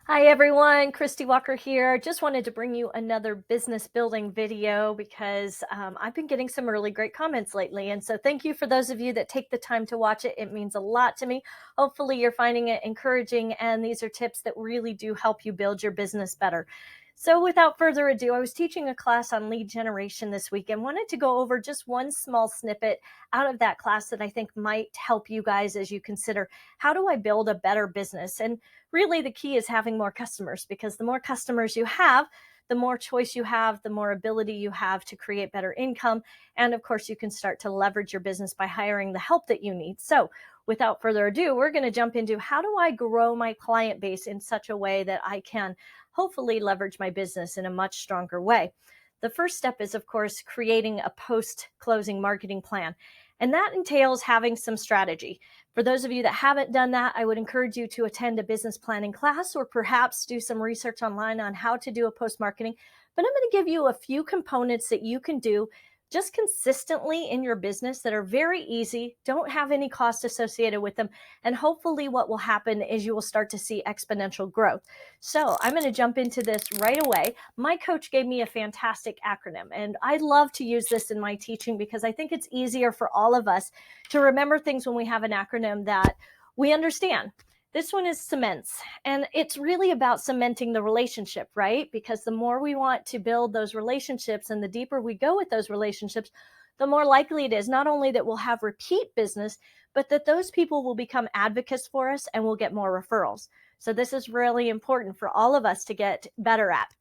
Hi everyone, Christy Walker here. Just wanted to bring you another business building video because I've been getting some really great comments lately. And so thank you for those of you that take the time to watch it. It means a lot to me. Hopefully you're finding it encouraging, and these are tips that really do help you build your business better. So without further ado, I was teaching a class on lead generation this week and wanted to go over just one small snippet out of that class that I think might help you guys as you consider, how do I build a better business? And really the key is having more customers, because the more customers you have, the more choice you have, the more ability you have to create better income. And of course, you can start to leverage your business by hiring the help that you need. So without further ado, we're going to jump into how do I grow my client base in such a way that I can hopefully leverage my business in a much stronger way. The first step is, of course, creating a post-closing marketing plan. And that entails having some strategy. For those of you that haven't done that, I would encourage you to attend a business planning class or perhaps do some research online on how to do a post-marketing. But I'm going to give you a few components that you can do just consistently in your business that are very easy, don't have any cost associated with them. And hopefully what will happen is you will start to see exponential growth. So I'm going to jump into this right away. My coach gave me a fantastic acronym, and I love to use this in my teaching because I think it's easier for all of us to remember things when we have an acronym that we understand. This one is cements, and it's really about cementing the relationship, right? Because the more we want to build those relationships and the deeper we go with those relationships, the more likely it is not only that we'll have repeat business, but that those people will become advocates for us and we'll get more referrals. So this is really important for all of us to get better at.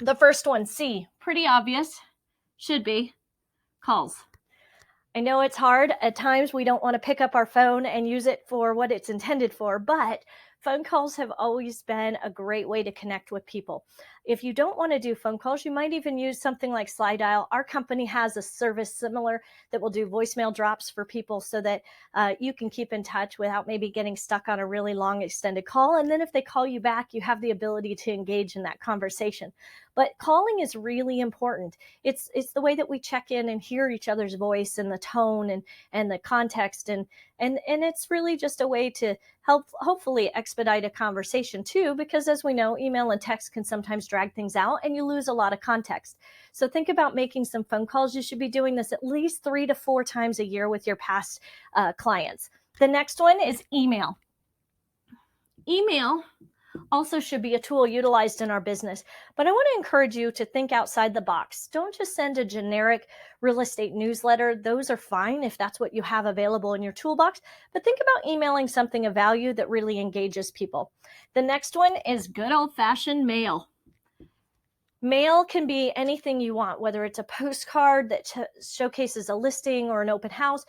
The first one, C, pretty obvious, should be calls. I know it's hard. At times we don't want to pick up our phone and use it for what it's intended for, but phone calls have always been a great way to connect with people. If you don't want to do phone calls, you might even use something like SlideDial. Our company has a service similar that will do voicemail drops for people so that you can keep in touch without maybe getting stuck on a really long extended call. And then if they call you back, you have the ability to engage in that conversation. But calling is really important. It's the way that we check in and hear each other's voice and the tone and the context, and it's really just a way to help hopefully expedite a conversation too, because as we know, email and text can sometimes drag things out and you lose a lot of context. So think about making some phone calls. You should be doing this at least 3 to 4 times a year with your past clients. The next one is email. Email also should be a tool utilized in our business. But I want to encourage you to think outside the box. Don't just send a generic real estate newsletter. Those are fine if that's what you have available in your toolbox. But think about emailing something of value that really engages people. The next one is good old-fashioned mail. Mail can be anything you want, whether it's a postcard that showcases a listing or an open house,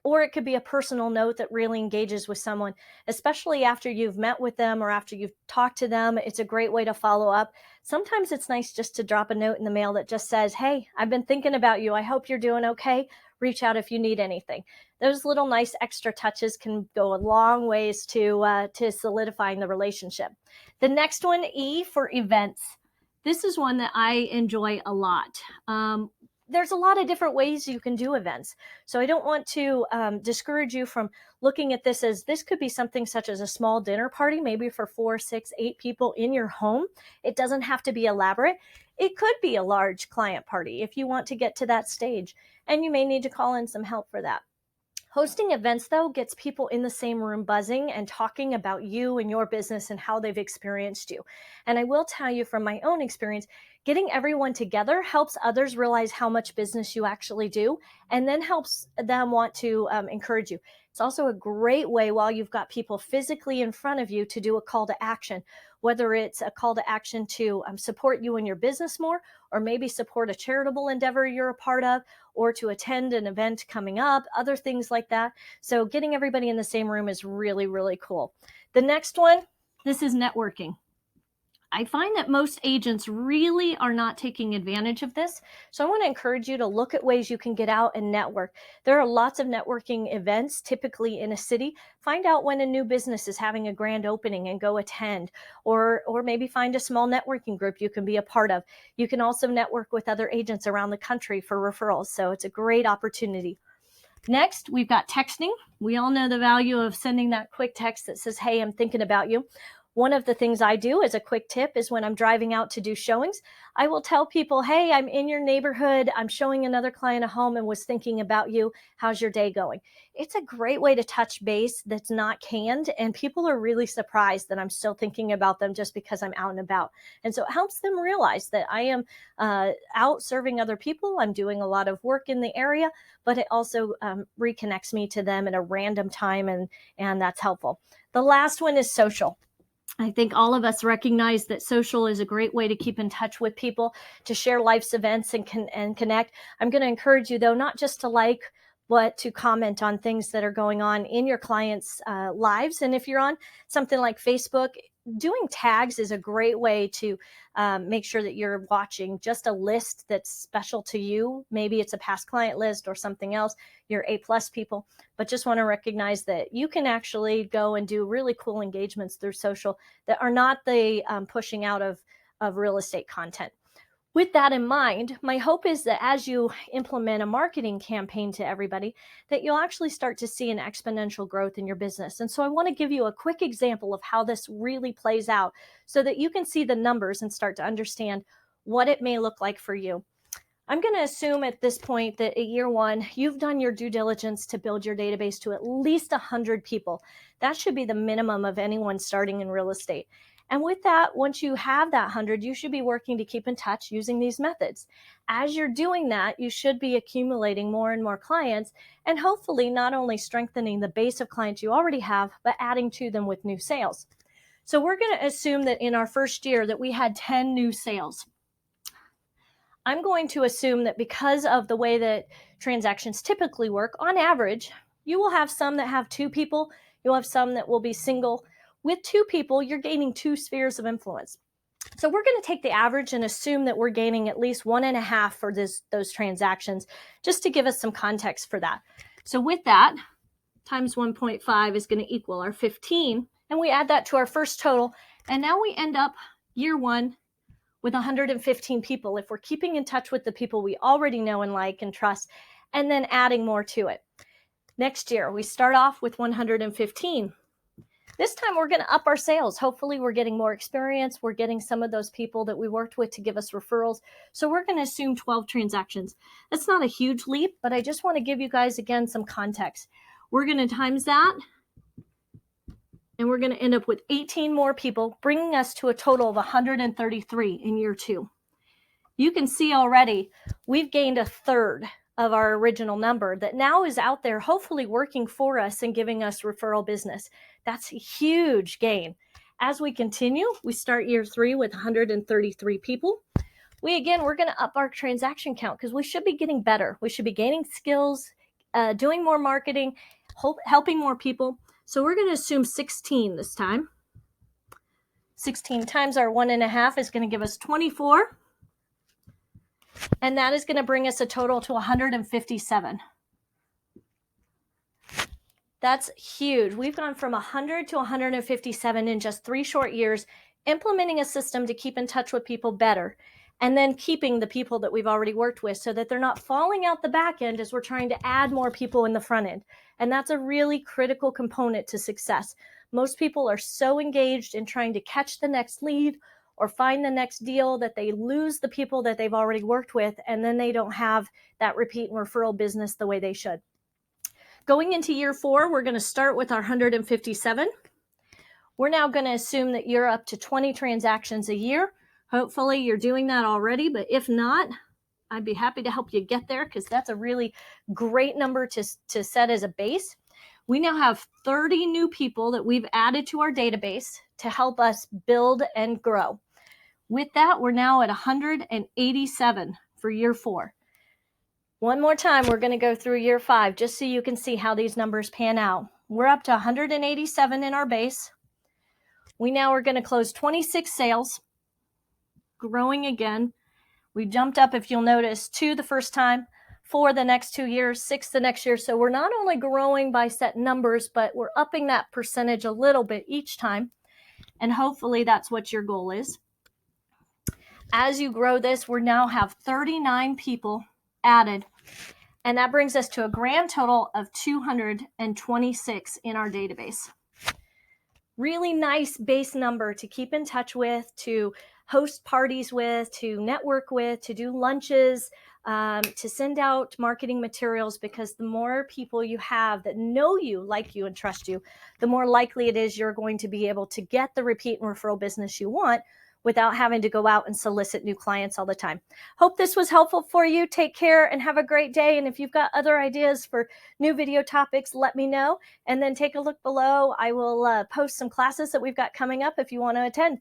or it could be a personal note that really engages with someone, especially after you've met with them or after you've talked to them. It's a great way to follow up. Sometimes it's nice just to drop a note in the mail that just says, hey, I've been thinking about you. I hope you're doing okay. Reach out if you need anything. Those little nice extra touches can go a long ways to solidifying the relationship. The next one, E, for events. This is one that I enjoy a lot. There's a lot of different ways you can do events. So I don't want to discourage you from looking at this as this could be something such as a small dinner party, maybe for 4, 6, 8 people in your home. It doesn't have to be elaborate. It could be a large client party if you want to get to that stage, and you may need to call in some help for that. Hosting events, though, gets people in the same room buzzing and talking about you and your business and how they've experienced you. And I will tell you from my own experience, getting everyone together helps others realize how much business you actually do, and then helps them want to encourage you. It's also a great way, while you've got people physically in front of you, to do a call to action, whether it's a call to action to support you in your business more, or maybe support a charitable endeavor you're a part of, or to attend an event coming up, other things like that. So getting everybody in the same room is really, really cool. The next one, this is networking. I find that most agents really are not taking advantage of this. So I want to encourage you to look at ways you can get out and network. There are lots of networking events typically in a city. Find out when a new business is having a grand opening and go attend, or maybe find a small networking group you can be a part of. You can also network with other agents around the country for referrals. So it's a great opportunity. Next, we've got texting. We all know the value of sending that quick text that says, hey, I'm thinking about you. One of the things I do as a quick tip is when I'm driving out to do showings, I will tell people, hey, I'm in your neighborhood. I'm showing another client a home and was thinking about you. How's your day going? It's a great way to touch base that's not canned. And people are really surprised that I'm still thinking about them just because I'm out and about. And so it helps them realize that I am out serving other people. I'm doing a lot of work in the area, but it also reconnects me to them at a random time. And that's helpful. The last one is social. I think all of us recognize that social is a great way to keep in touch with people, to share life's events and connect. I'm going to encourage you, though, not just to like, but to comment on things that are going on in your clients' lives. And if you're on something like Facebook, doing tags is a great way to make sure that you're watching just a list that's special to you. Maybe it's a past client list or something else, your A+ people, but just want to recognize that you can actually go and do really cool engagements through social that are not the pushing out of real estate content. With that in mind, my hope is that as you implement a marketing campaign to everybody, that you'll actually start to see an exponential growth in your business. And so I want to give you a quick example of how this really plays out so that you can see the numbers and start to understand what it may look like for you. I'm going to assume at this point that at year one, you've done your due diligence to build your database to at least 100 people. That should be the minimum of anyone starting in real estate. And with that, once you have that 100, you should be working to keep in touch using these methods. As you're doing that, you should be accumulating more and more clients and hopefully not only strengthening the base of clients you already have, but adding to them with new sales. So we're going to assume that in our first year that we had 10 new sales. I'm going to assume that because of the way that transactions typically work, on average, you will have some that have 2 people, you'll have some that will be single. With 2 people, you're gaining 2 spheres of influence. So we're going to take the average and assume that we're gaining at least 1.5 for those transactions, just to give us some context for that. So with that, times 1.5 is going to equal our 15, and we add that to our first total, and now we end up year one with 115 people if we're keeping in touch with the people we already know and like and trust, and then adding more to it. Next year, we start off with 115. This time we're going to up our sales. Hopefully we're getting more experience. We're getting some of those people that we worked with to give us referrals. So we're going to assume 12 transactions. That's not a huge leap, but I just want to give you guys, again, some context. We're going to times that, and we're going to end up with 18 more people, bringing us to a total of 133 in year 2. You can see already we've gained 1/3 of our original number that now is out there, hopefully working for us and giving us referral business. That's a huge gain. As we continue, we start year 3 with 133 people. We're going to up our transaction count because we should be getting better. We should be gaining skills, doing more marketing, helping more people. So we're going to assume 16 this time. 16 times our 1.5 is going to give us 24. And that is going to bring us a total to 157. That's huge. We've gone from 100 to 157 in just 3 short years, implementing a system to keep in touch with people better, and then keeping the people that we've already worked with so that they're not falling out the back end as we're trying to add more people in the front end. And that's a really critical component to success. Most people are so engaged in trying to catch the next lead or find the next deal that they lose the people that they've already worked with, and then they don't have that repeat and referral business the way they should. Going into year 4, we're going to start with our 157. We're now going to assume that you're up to 20 transactions a year. Hopefully you're doing that already, but if not, I'd be happy to help you get there because that's a really great number to set as a base. We now have 30 new people that we've added to our database to help us build and grow. With that, we're now at 187 for year 4. One more time, we're going to go through year 5 just so you can see how these numbers pan out. We're up to 187 in our base. We now are going to close 26 sales, growing again. We jumped up, if you'll notice, 2 the first time, 4 the next 2 years, 6 the next year. So we're not only growing by set numbers, but we're upping that percentage a little bit each time. And hopefully that's what your goal is. As you grow this, we now have 39 people added. And that brings us to a grand total of 226 in our database. really nice base number to keep in touch with, to host parties with, to network with, to do lunches, to send out marketing materials, because the more people you have that know you, like you, and trust you, the more likely it is you're going to be able to get the repeat and referral business you want without having to go out and solicit new clients all the time. Hope this was helpful for you. Take care and have a great day. And if you've got other ideas for new video topics, let me know. And then take a look below. I will post some classes that we've got coming up if you want to attend.